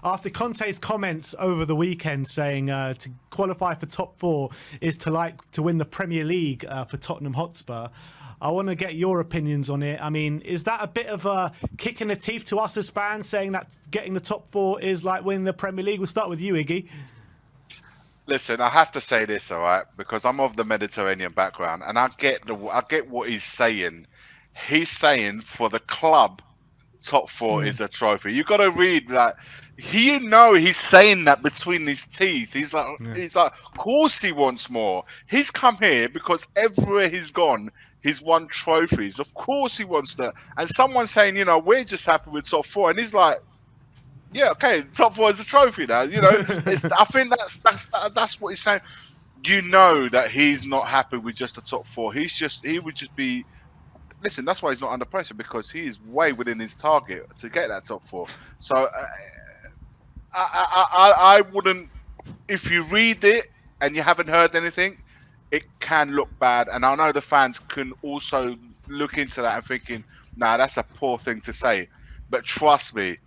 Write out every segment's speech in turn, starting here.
after Conte's comments over the weekend saying to qualify for top four is to win the Premier League for Tottenham Hotspur. I want to get your opinions on it. I mean, is that a bit of a kick in the teeth to us as fans, saying that getting the top four is like winning the Premier League? We'll start with you, Iggy. Listen, I have to say this, all right, because I'm of the Mediterranean background, and I get what he's saying. He's saying for the club, top four is a trophy. You got to read that. He's saying that between his teeth. He's like, of course he wants more. He's come here because everywhere he's gone, he's won trophies. Of course he wants that. And someone saying, we're just happy with top four, and he's like, yeah, okay, top four is a trophy now. I think that's what he's saying. You know that he's not happy with just the top four. He would just be. Listen, that's why he's not under pressure, because he is way within his target to get that top four. So I wouldn't. If you read it and you haven't heard anything, it can look bad. And I know the fans can also look into that and thinking, nah, that's a poor thing to say. But trust me,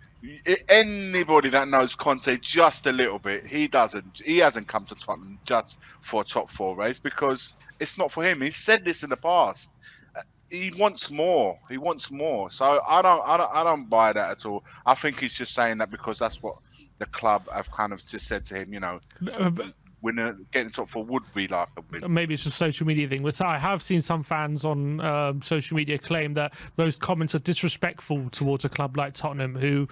anybody that knows Conte just a little bit, he hasn't come to Tottenham just for a top four race, because it's not for him. He's said this in the past. He wants more. So I don't buy that at all. I think he's just saying that because that's what the club have kind of just said to him. Getting top four would be like a win. Maybe it's just a social media thing. But I have seen some fans on social media claim that those comments are disrespectful towards a club like Tottenham, who,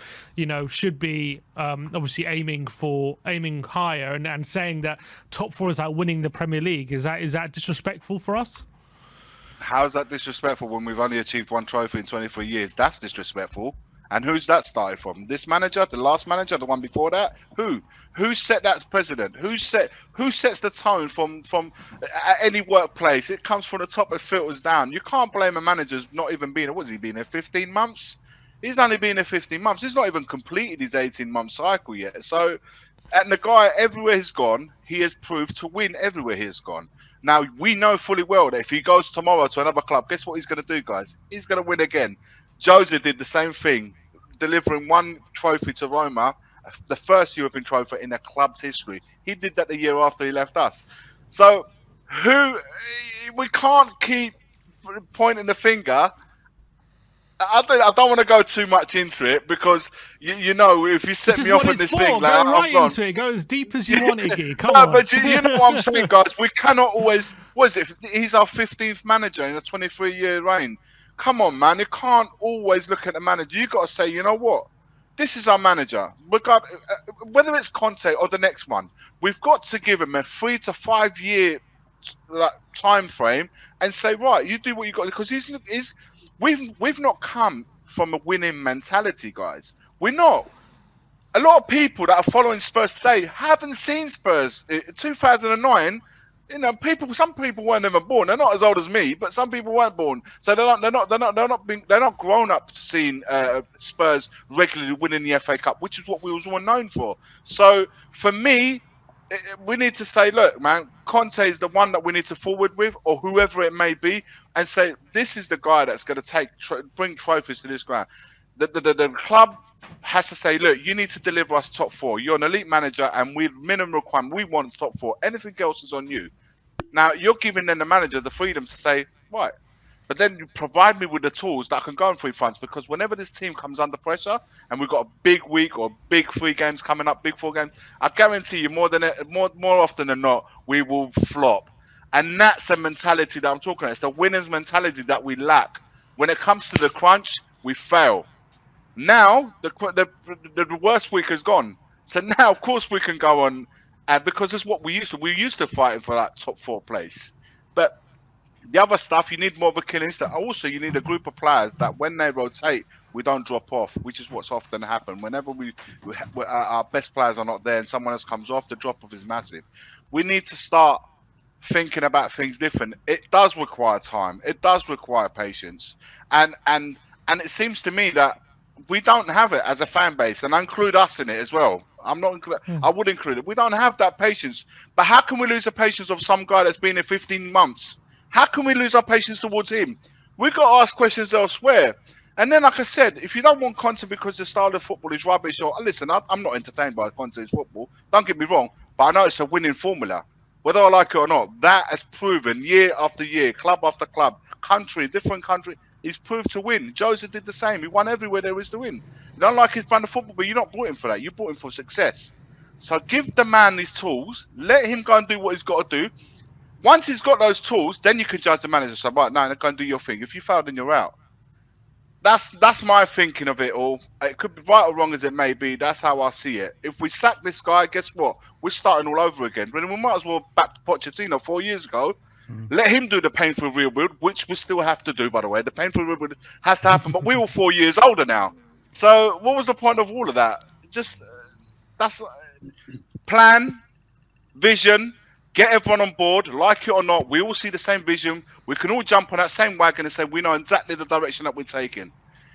should be obviously aiming higher, and saying that top four is like winning the Premier League. Is that disrespectful for us? How's that disrespectful when we've only achieved one trophy in 23 years? That's disrespectful. And who's that started from? This manager, the last manager, the one before that? Who set that precedent? Who sets the tone from any workplace? It comes from the top, it filters down. You can't blame a manager's not even been. What's he been there 15 months? He's only been there 15 months. He's not even completed his 18-month cycle yet. So, and the guy, everywhere he's gone, he has proved to win everywhere he has gone. Now, we know fully well that if he goes tomorrow to another club, guess what he's going to do, guys? He's going to win again. Jose did the same thing, delivering one trophy to Roma, the first European trophy in the club's history. He did that the year after he left us. So, we can't keep pointing the finger. I don't want to go too much into it, because if you set me off on this thing, go right into it. Go as deep as you want, Iggy. Come on. But you know what I'm saying, guys. We cannot always. What is it? He's our 15th manager in a 23-year reign. Come on, man. You can't always look at the manager. You got to say, you know what? This is our manager. Whether it's Conte or the next one, we've got to give him a 3 to 5 year time frame and say, right, you do what you got, because we've not come from a winning mentality, guys. We're not. A lot of people that are following Spurs today haven't seen Spurs. In 2009, some people weren't even born. They're not as old as me, but some people weren't born. So they're not grown up seeing Spurs regularly winning the FA Cup, which is what we was all known for. So for me, we need to say, look, man, Conte is the one that we need to forward with, or whoever it may be, and say this is the guy that's going to bring trophies to this ground. The club has to say, look, you need to deliver us top four. You're an elite manager, and we minimum requirement. We want top four. Anything else is on you. Now you're giving them the manager the freedom to say, right, but then you provide me with the tools that I can go on 3 fronts, because whenever this team comes under pressure and we've got a big week or big 3 games coming up, big 4 games, I guarantee you more often than not, we will flop. And that's a mentality that I'm talking about. It's the winner's mentality that we lack. When it comes to the crunch, we fail. Now the worst week is gone. So now, of course, we can go on, and because it's what we used to. We used to fight for that top 4 place, but the other stuff, you need more of a killing instinct. Also, you need a group of players that when they rotate, we don't drop off, which is what's often happened. Whenever our best players are not there and someone else comes off, the drop off is massive. We need to start thinking about things different. It does require time. It does require patience, and it seems to me that we don't have it as a fan base, and I include us in it as well. I would include it. We don't have that patience. But how can we lose the patience of some guy that's been here 15 months? How can we lose our patience towards him? We've got to ask questions elsewhere. And then, like I said, if you don't want Conte because the style of football is rubbish, or listen, I'm not entertained by Conte's football. Don't get me wrong, but I know it's a winning formula. Whether I like it or not, that has proven year after year, club after club, different country, he's proved to win. Jose did the same. He won everywhere there is to win. You don't like his brand of football, but you're not bought him for that. You bought him for success. So give the man these tools. Let him go and do what he's got to do. Once he's got those tools, then you can judge the manager. So, right, now go and do your thing. If you fail, then you're out. That's my thinking of it all. It could be right or wrong as it may be. That's how I see it. If we sack this guy, guess what? We're starting all over again. But we might as well back to Pochettino 4 years ago. Let him do the painful rebuild, which we still have to do, by the way. The painful rebuild has to happen, but we're all 4 years older now. So what was the point of all of that? Just that's plan, vision. Get everyone on board, like it or not. We all see the same vision. We can all jump on that same wagon and say we know exactly the direction that we're taking.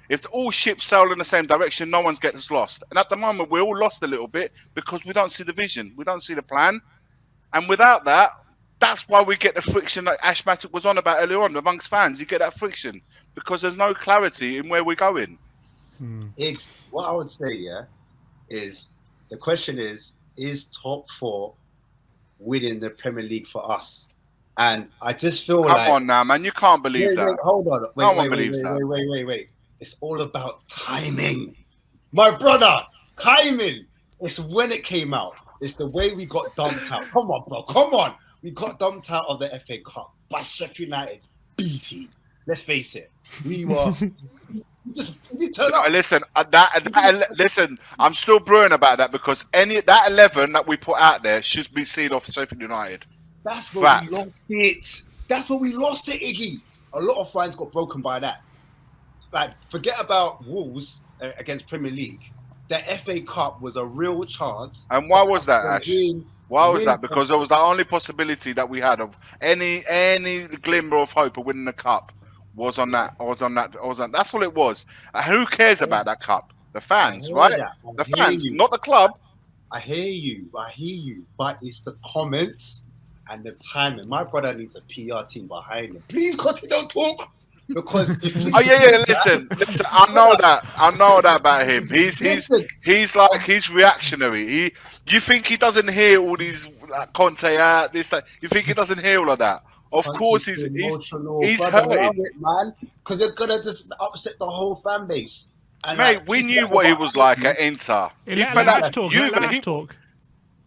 If all ships sail in the same direction, no one gets lost. And at the moment, we're all lost a little bit because we don't see the vision. We don't see the plan. And without that, that's why we get the friction that Ash Matic was on about earlier on amongst fans. You get that friction because there's no clarity in where we're going. Iggs, what I would say, is the question is top four winning the Premier League for us? And I just feel like... Come on now, man. You can't believe that. Hold on. Wait. It's all about timing. My brother, timing. It's when it came out. It's the way we got dumped out. Come on, bro. Come on. We got dumped out of the FA Cup by Sheffield United B team. Let's face it. We were... Listen, listen. I'm still brewing about that because that 11 that we put out there should be seen off Sheffield United. That's where we lost it. That's where we lost it, Iggy. A lot of fans got broken by that. Like, forget about Wolves against Premier League. The FA Cup was a real chance. And why was that, Ash? Why was that? Because it was the only possibility that we had of any glimmer of hope of winning the cup. Was on that. That's all it was. Who cares about that cup? The fans, right? The fans, not the club. I hear you. But it's the comments and the timing. My brother needs a PR team behind him. Please, Conte, don't talk. Because listen. I know that about him. He's reactionary. You think he doesn't hear all these Conte this that? You think he doesn't hear all of that? Of course, he's hurt, man, because they're gonna just upset the whole fan base. And mate, we knew what he was like at Inter. Let talk.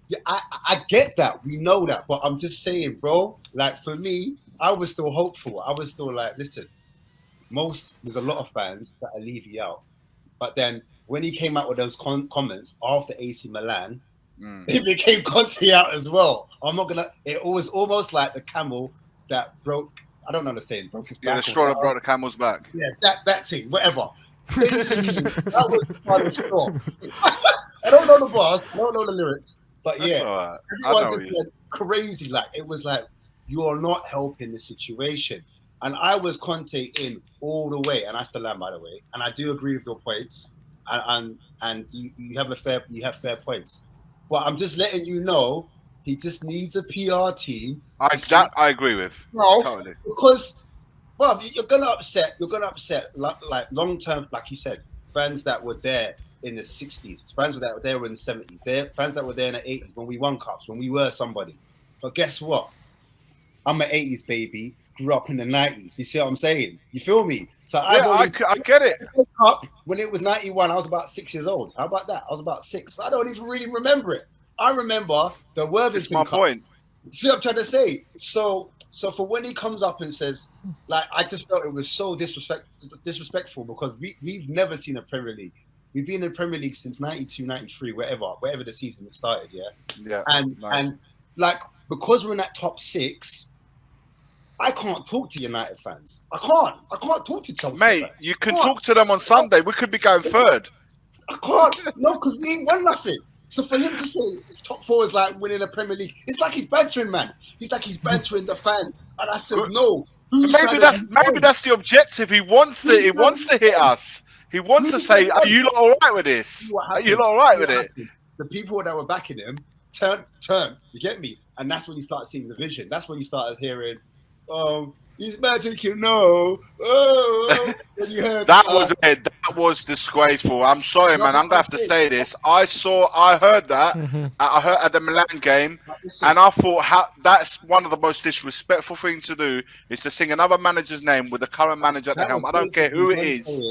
Yeah, I get that. We know that, but I'm just saying, bro. Like for me, I was still hopeful. I was still like, listen. There's a lot of fans that are leaving out, but then when he came out with those comments after AC Milan, it became Conte out as well. I'm not gonna. It was almost like the camel that broke. I don't know the saying. Broke his back. Yeah, the straw that broke the camel's back. Yeah, that thing. Whatever. Basically, that was the straw. I don't know the bars. I don't know the lyrics. But yeah, everyone just went crazy. Like it was like you are not helping the situation. And I was Conte in all the way, and I still am, by the way. And I do agree with your points, and you have fair points. But I'm just letting you know he just needs a PR team. I agree with. No, totally. Because, well, you're gonna upset like long term, like you said, fans that were there in the 60s, fans that were there in the 70s, fans that were there in the 80s when we won cups, when we were somebody. But guess what? I'm an 80s baby. Grew up in the 90s. You see what I'm saying? You feel me? So I get it. Up when it was 91, I was about 6 years old. How about that? I was about 6. I don't even really remember it. I remember the Worthington Cup. Point. See what I'm trying to say? So for when he comes up and says, like, I just felt it was so disrespectful because we've never seen a Premier League. We've been in the Premier League since 92, 93, wherever the season it started, Yeah. And like, because we're in that top 6, I can't talk to United fans. I can't talk to Chelsea fans. Mate, you can talk to them on Sunday. We could be going third. I can't. No, because we ain't won nothing. So for him to say his top 4 is like winning a Premier League, it's like he's bantering, man. He's like he's bantering the fans. And I said, no. Maybe that's the objective. He wants to hit us. He wants to say, are you not all right with this? Are you not all right with it? The people that were backing him turn. You get me? And that's when you start seeing the vision. That's when you start hearing, He's magic, you know. Oh, when you heard That was it. That was disgraceful. I'm sorry, man. I'm gonna have to say this. I heard that. I heard at the Milan game, and I thought, that's one of the most disrespectful things to do is to sing another manager's name with the current manager at the helm. I don't care who it is.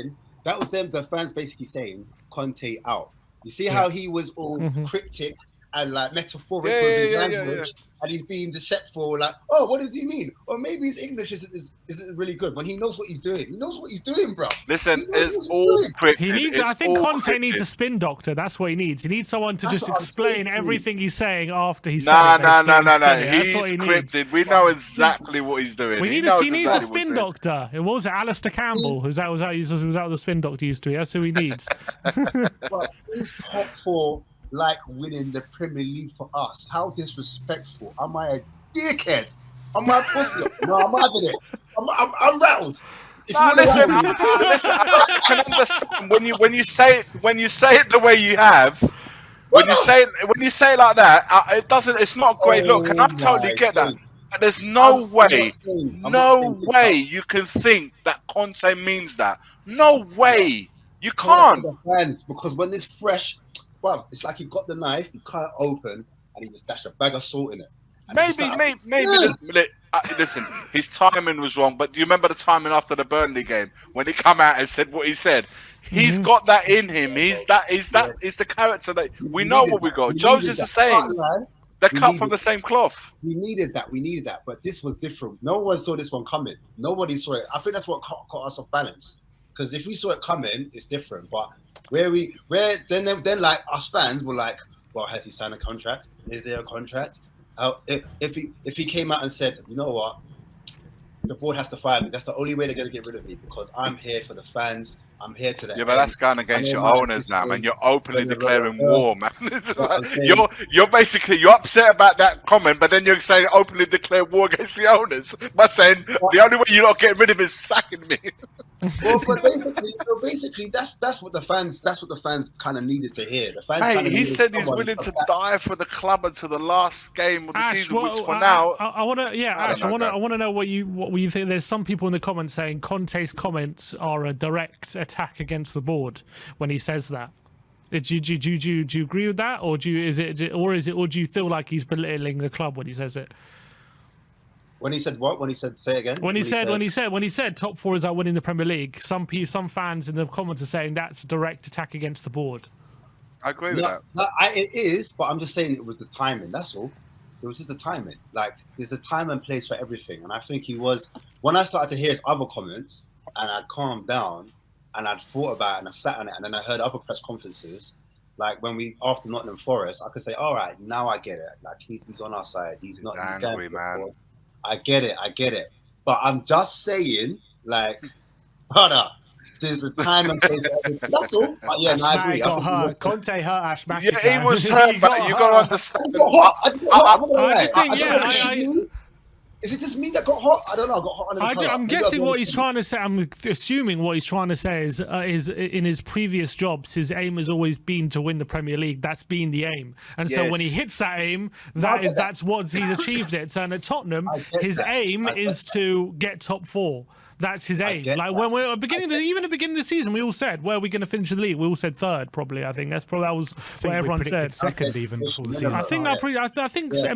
That was them. The fans basically saying Conte out. You see how he was all cryptic and like metaphorical with his language. And he's being deceitful, like, oh, what does he mean? Or maybe his English isn't really good when he knows what he's doing. He knows what he's doing, bro. Listen, it's all cryptic. He needs. I think Conte needs a spin doctor. That's what he needs. He needs someone to just explain everything he's saying after he's saying it. No. He's cryptic. We know exactly what he's doing. He needs a spin doctor. It was Alistair Campbell. Was that the spin doctor used to be? That's who he needs. But he's top 4. Like winning the Premier League for us. How disrespectful. Am I a dickhead? Am I a pussy? No, I'm having it. I'm rattled. Listen, I can understand when you say it the way you have. When you say it like that, it's not a great look, and I totally get that. But there's no way you can think that Conte means that. No way, you can't. The fans, because when it's fresh. Well, it's like he got the knife, he cut it open, and he just dashed a bag of salt in it. Maybe. Listen, his timing was wrong. But do you remember the timing after the Burnley game when he come out and said what he said? He's got that in him. He's the character that we know what we got. Jose's the same. They're cut from the same cloth. We needed that. But this was different. No one saw this one coming. Nobody saw it. I think that's what caught us off balance. Because if we saw it coming, it's different. But then like us fans were like, well, has he signed a contract? Is there a contract? If he came out and said, you know what, the board has to fire me. That's the only way they're going to get rid of me because I'm here for the fans. I'm here to the but that's going against your owners now, man. You're openly declaring war, man. You're upset about that comment, but then you're saying openly declare war against the owners by saying the only way you're not getting rid of me is sacking me. Well, but basically, that's what the fans kind of needed to hear. The fans. He said he's willing to die for the club until the last game of the season, which for now. I want to know what you think. There's some people in the comments saying Conte's comments are a direct attack against the board when he says that. Do you agree with that, or do you feel like he's belittling the club when he says it? When he said what? When he said say again? When he said top 4 is out winning the Premier League, some fans in the comments are saying that's a direct attack against the board. I agree with that. It is, but I'm just saying it was the timing. That's all. It was just the timing. Like there's a time and place for everything, and I think he was. When I started to hear his other comments, and I'd calmed down, and I'd thought about it, and I sat on it, and then I heard other press conferences. Like when after Nottingham Forest, I could say, all right, now I get it. Like he's on our side. He's not. He's angry, man. I get it. But I'm just saying, like, brother, there's a time and place for everything. That's all. But yeah, no, I agree. Conte hurt Ash Matic. Yeah, he was hurt, but you got to understand. Is it just me that got hot? I don't know. I got hot. I'm guessing what he's trying to say. I'm assuming what he's trying to say is in his previous jobs, his aim has always been to win the Premier League. That's been the aim. And so when he hits that aim, that's what he's achieved it. So at Tottenham, his aim is to get top 4. That's his aim. Like when we're beginning of the season, we all said, where are we going to finish the league? We all said 3rd, probably. I think that was what everyone said. 2nd even before the season. I think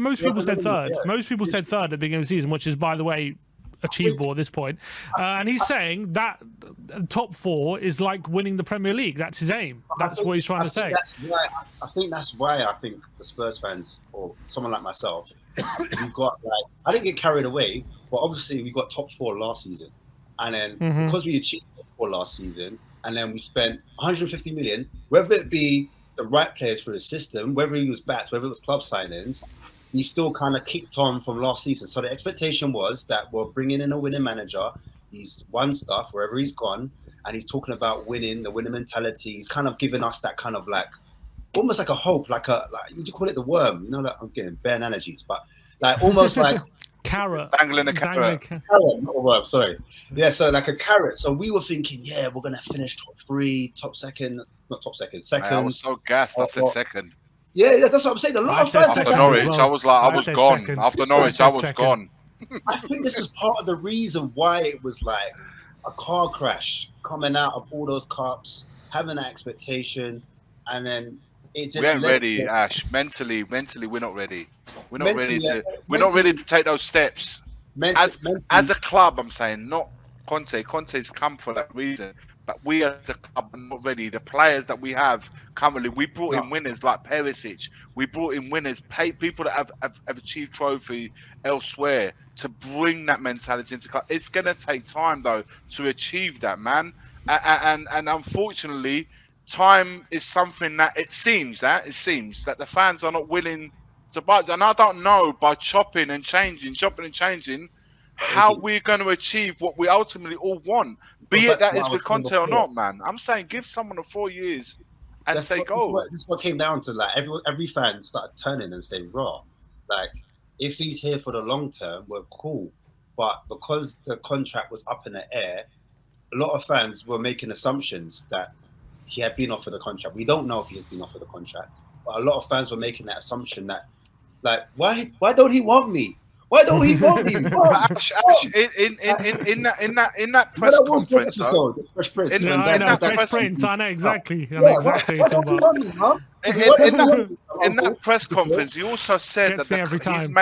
most people said 3rd. Most people said 3rd at the beginning of the season, which is, by the way, achievable at this point. And he's saying that top 4 is like winning the Premier League. That's his aim. That's what he's trying to say. I think that's why I think the Spurs fans, or someone like myself, we got I didn't get carried away, but obviously we got top 4 last season. And then because we achieved top 4 last season, and then we spent 150 million, whether it be the right players for the system, whether he was backed, whether it was club signings, he still kind of kicked on from last season. So the expectation was that we're bringing in a winning manager. He's won stuff wherever he's gone, and he's talking about winning, the winning mentality. He's kind of giving us that kind of like, almost like a hope, like would you call it the worm? You know, like I'm getting bare analogies, but like almost like carrot. Dangling a carrot. Carrot, not a worm, sorry. Yeah, so like a carrot. So we were thinking, yeah, we're gonna finish top 3, second. Man, I was so gassed. I said second. Yeah, that's what I'm saying. A lot of fans after Norwich, I was gone. After Norwich, I was gone. I think this was part of the reason why it was like a car crash coming out of all those cups, having that expectation, and then it We just ain't led ready, to Ash. Mentally, we're not ready. We're not ready mentally, to. We're not ready to take those steps. As mentally. a club, I'm saying, not Conte. Conte's come for that reason, but we as a club are not ready. The players that we have currently, we brought in No, winners like Perisic. We brought in winners, people that have achieved trophy elsewhere to bring that mentality into club. It's gonna take time though to achieve that, man. And unfortunately, time is something that it seems that the fans are not willing to budge. And I don't know, by chopping and changing, how Iggy, we're going to achieve what we ultimately all want, goes be it back to that what I is was with saying Conte or before. not, man. I'm saying give someone 4 years and That's say what this, go. this is what came down to. Like every fan started turning and saying, "Raw, like if he's here for the long term, we're cool." But because the contract was up in the air, a lot of fans were making assumptions that he had been offered a contract. We don't know if he has been offered a contract, but a lot of fans were making that assumption that, like, why don't he want me? Why don't he want me? But Mom, Ash, mom. in that You know press that Will Smith conference, though, episode, the Fresh Prince, in Yeah, when I in know dad that Fresh press Prince. I know exactly. I know yeah, exactly why what you're don't you talking want me, mom? in, Why don't in you that want me, in that uncle? press You see? conference, he also said Gets that me every he's time.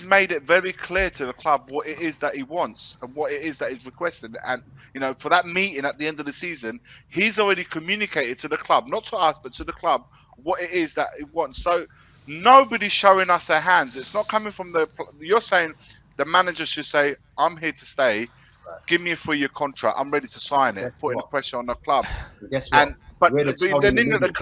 made it very clear to the club what it is that he wants and what it is that he's requested. And for that meeting at the end of the season, he's already communicated to the club, not to us, but to the club, what it is that he wants. So nobody's showing us their hands. It's not coming from you're saying the manager should say, "I'm here to stay. Right. Give me a 3-year contract. I'm ready to sign it." Guess Putting the what? pressure on the club. Guess what? And but We're the child in then the middle.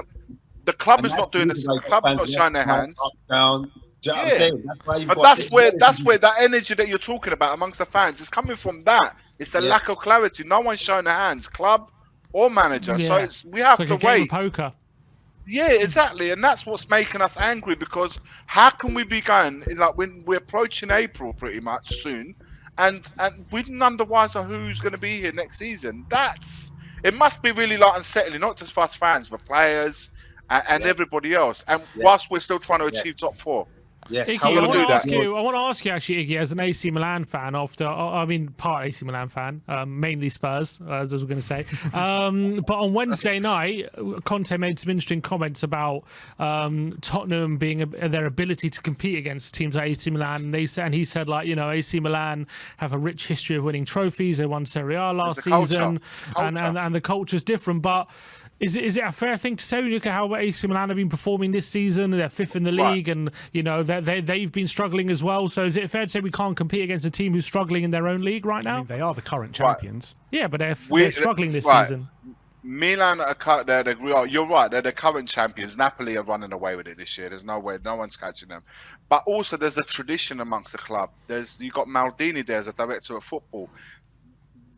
the club And is that's not the doing reason this. why The you've got club is fans not showing left, their right, hands. up, down. Do you know what I'm Yeah. saying? That's why you've But got this that's energy. where that energy that you're talking about amongst the fans is coming from. That it's the Yeah, lack of clarity. No one's showing their hands, club or manager. So Yeah, we it's have like to a game of wait. poker. Yeah, exactly, and that's what's making us angry, because how can we be going like when we're approaching April pretty much soon, and we none the wiser who's going to be here next season? It must be really like unsettling, not just for us fans, but players and yes, everybody else. And yes, whilst we're still trying to achieve yes, top four, yes. Iggy, I got to want to do that. ask you. I want to ask you actually, Iggy, as an AC Milan fan, part AC Milan fan, mainly Spurs, as I was going to say. But on Wednesday night, Conte made some interesting comments about Tottenham their ability to compete against teams like AC Milan. And he said, like, AC Milan have a rich history of winning trophies. They won Serie A last It's a culture. season, Culture. and the culture's different, but. Is it a fair thing to say when you look at how AC Milan have been performing this season? They're fifth in the Right. league, and they've been struggling as well. So is it fair to say we can't compete against a team who's struggling in their own league right I now? mean, they are the current champions. Yeah, but they're struggling this right. season. Milan you're right. They're the current champions. Napoli are running away with it this year. There's no way, no one's catching them. But also, there's a tradition amongst the club. You got Maldini there as a director of football.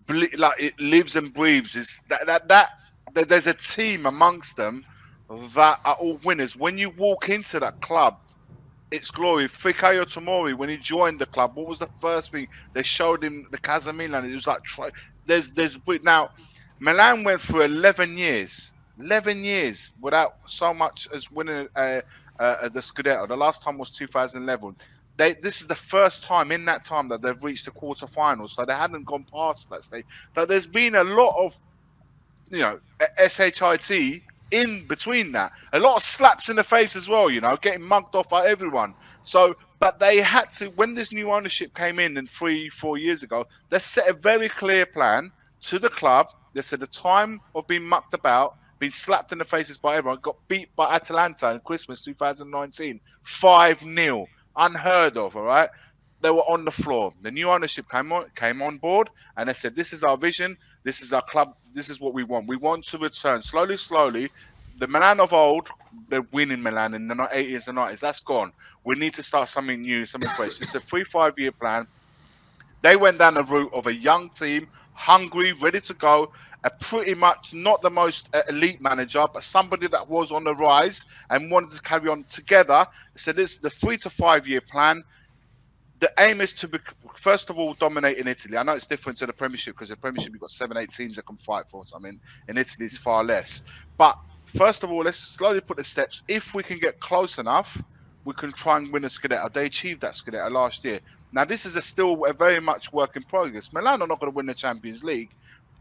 Like it lives and breathes. Is that there's a team amongst them that are all winners. When you walk into that club, it's glory. Fikayo Tomori, when he joined the club, what was the first thing they showed him? The Casa Milan. It was like there's now. Milan went for 11 years, 11 years without so much as winning the Scudetto. The last time was 2011. This is the first time in that time that they've reached the quarterfinals, so they hadn't gone past that stage. So there's been a lot of, shit in between that. A lot of slaps in the face as well, getting mugged off by everyone. So, but they had to, when this new ownership came in 3-4 years ago, they set a very clear plan to the club. They said the time of being mucked about, being slapped in the faces by everyone, got beat by Atalanta in Christmas 2019, 5-0, unheard of. All right, they were on the floor. The new ownership came on board, and they said, "This is our vision. This is our club. This is what we want. We want to return slowly. The Milan of old, they're winning Milan in the 80s and 90s. That's gone. We need to start something new, something fresh. It's a 3-5 year plan." They went down the route of a young team, hungry, ready to go, a pretty much not the most elite manager, but somebody that was on the rise and wanted to carry on together. So this is the 3 to 5 year plan. The aim is to first of all dominate in Italy. I know it's different to the Premiership, because the Premiership you've got 7-8 teams that can fight for something. In Italy, it's far less. But first of all, let's slowly put the steps. If we can get close enough, we can try and win a Scudetto. They achieved that Scudetto last year. Now, this is still a very much work in progress. Milan are not going to win the Champions League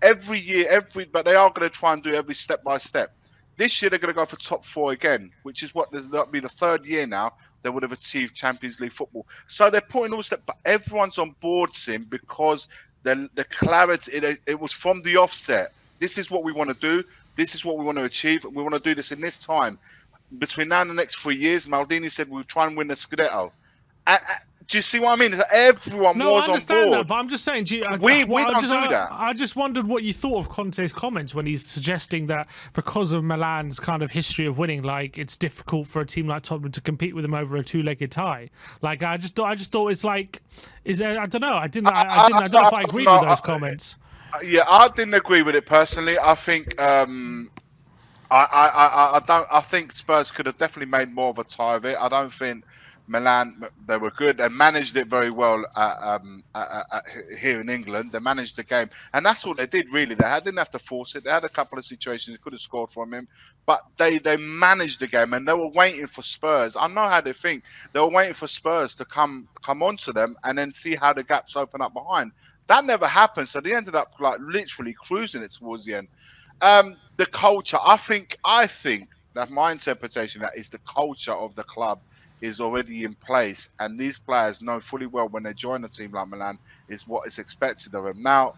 every year, but they are going to try and do every step by step. This year, they're going to go for top 4 again, which is what that'll be the 3rd year now they would have achieved Champions League football. So they're putting all steps, but everyone's on board, Sim, because the clarity, it was from the offset. This is what we want to do. This is what we want to achieve. We want to do this in this time. Between now and the next 3 years, Maldini said we'll try and win the Scudetto. Do you see what I mean? Everyone was on board. No, I understand that, but I'm just saying. I just wondered what you thought of Conte's comments when he's suggesting that because of Milan's kind of history of winning, like it's difficult for a team like Tottenham to compete with them over a 2-legged tie. Like I just thought it's like, I don't know. I don't know if I agree with those comments. Yeah, I didn't agree with it personally. I think I think Spurs could have definitely made more of a tie of it. I don't think Milan, they were good and managed it very well here in England. They managed the game, and that's all they did really. They didn't have to force it. They had a couple of situations they could have scored from him, but they managed the game, and they were waiting for Spurs. I know how they think. They were waiting for Spurs to come onto them and then see how the gaps open up behind. That never happened, so they ended up like literally cruising it towards the end. The culture, I think that my interpretation that is the culture of the club is already in place, and these players know fully well when they join a team like Milan is what is expected of them. Now,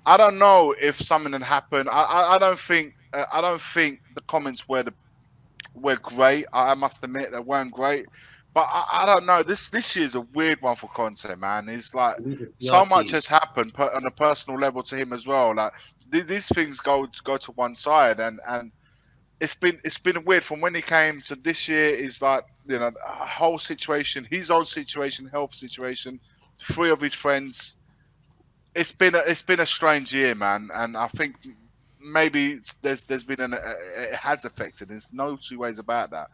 I don't know if something had happened. I don't think the comments were great. I must admit they weren't great, but I don't know. This year's a weird one for Conte, man. It's like so much has happened on a personal level to him as well. Like these things go to one side, and it's been weird from when he came to this year. Is like, you know, a whole situation, his own situation, health situation, 3 of his friends. It's been a strange year, man, and I think maybe there's been it has affected. There's no 2 ways about that,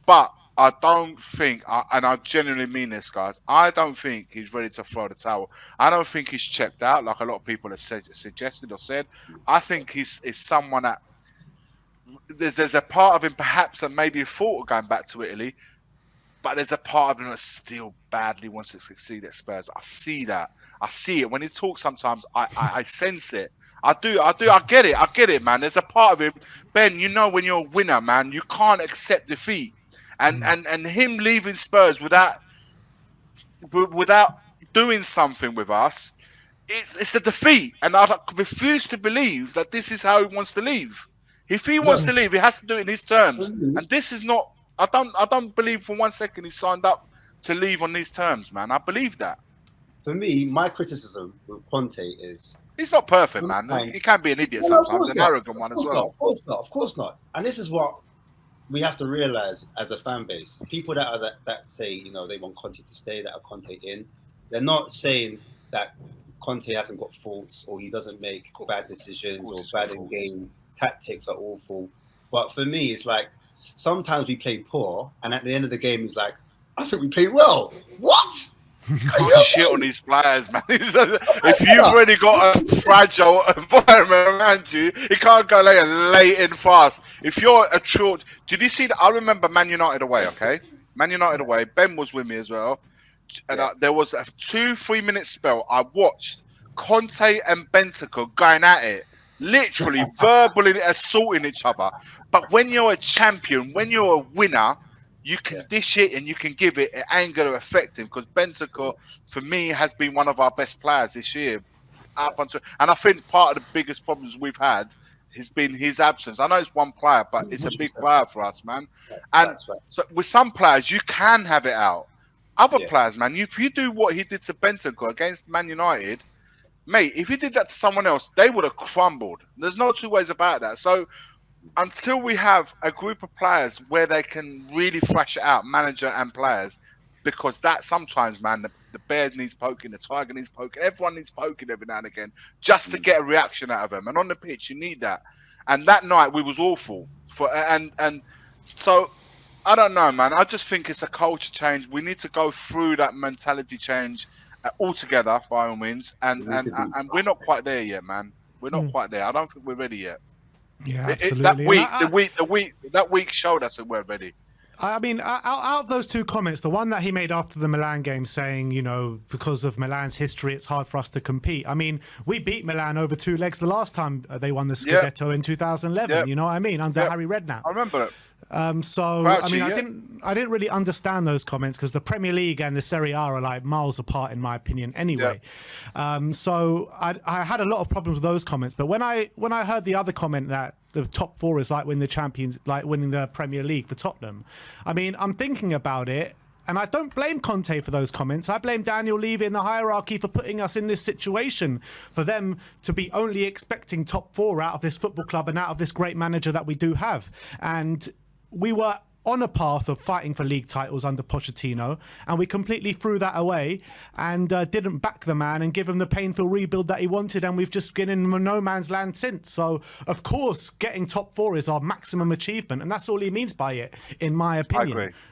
but I don't think, and I genuinely mean this, guys, I don't think he's ready to throw the towel. I don't think he's checked out like a lot of people have suggested or said. I think he's someone that there's a part of him perhaps that maybe thought of going back to Italy, but there's a part of him that still badly wants to succeed at Spurs. I see that. I see it. When he talks sometimes, I sense it. I do. I get it, man. There's a part of him, Ben, you know, when you're a winner, man, you can't accept defeat. And him leaving Spurs without doing something with us, it's a defeat. And I refuse to believe that this is how he wants to leave. If he wants to leave, he has to do it in his terms. And this is not. I don't believe for 1 second he signed up to leave on these terms, man. I believe that. For me, my criticism with Conte is he's not perfect, man. He can be an idiot sometimes, an arrogant one as well. Of course not. And this is what we have to realize as a fan base. People that say, you know, they want Conte to stay, that are Conte in, they're not saying that Conte hasn't got faults or he doesn't make bad decisions or bad in game tactics are awful. But for me, it's like sometimes we play poor, and at the end of the game, he's like, I think we played well. What? Shit on these players, man. If you've already got a fragile environment around you, you can't go late in fast. If you're a true, did you see that? I remember Man United away, okay? Man United away. Ben was with me as well. And there was a 2-3 minute spell. I watched Conte and Bentancur going at it, literally verbally assaulting each other. But when you're a champion, when you're a winner, you can dish it and you can give it. It ain't going to affect him, because Bentancur, for me, has been one of our best players this year. And I think part of the biggest problems we've had has been his absence. I know it's one player, but it's a big player for us, man. And so with some players, you can have it out. Other players, man, if you do what he did to Bentancur against Man United, mate, if he did that to someone else, they would have crumbled. There's no 2 ways about that. So until we have a group of players where they can really thrash it out, manager and players, because that sometimes, man, the bear needs poking, the tiger needs poking, everyone needs poking every now and again just to get a reaction out of them. And on the pitch, you need that. And that night, we was awful. And so, I don't know, man. I just think it's a culture change. We need to go through that mentality change altogether, by all means. And we're not quite there yet, man. We're not quite there. I don't think we're ready yet. Yeah, absolutely. That week showed us that we're ready. I mean, out of those two comments, the one that he made after the Milan game saying, you know, because of Milan's history, it's hard for us to compete. I mean, we beat Milan over 2 legs the last time they won the Scudetto in 2011. You know what I mean? Under Harry Redknapp. I remember it. So Crouchy, I mean, I didn't really understand those comments because the Premier League and the Serie A are like miles apart, in my opinion. Anyway, so I had a lot of problems with those comments. But when I heard the other comment that the top 4 is like winning the Premier League for Tottenham, I mean, I'm thinking about it. And I don't blame Conte for those comments. I blame Daniel Levy in the hierarchy for putting us in this situation, for them to be only expecting top 4 out of this football club and out of this great manager that we do have. And we were on a path of fighting for league titles under Pochettino, and we completely threw that away and didn't back the man and give him the painful rebuild that he wanted, and we've just been in no man's land since. So, of course, getting top 4 is our maximum achievement, and that's all he means by it, in my opinion. I agree.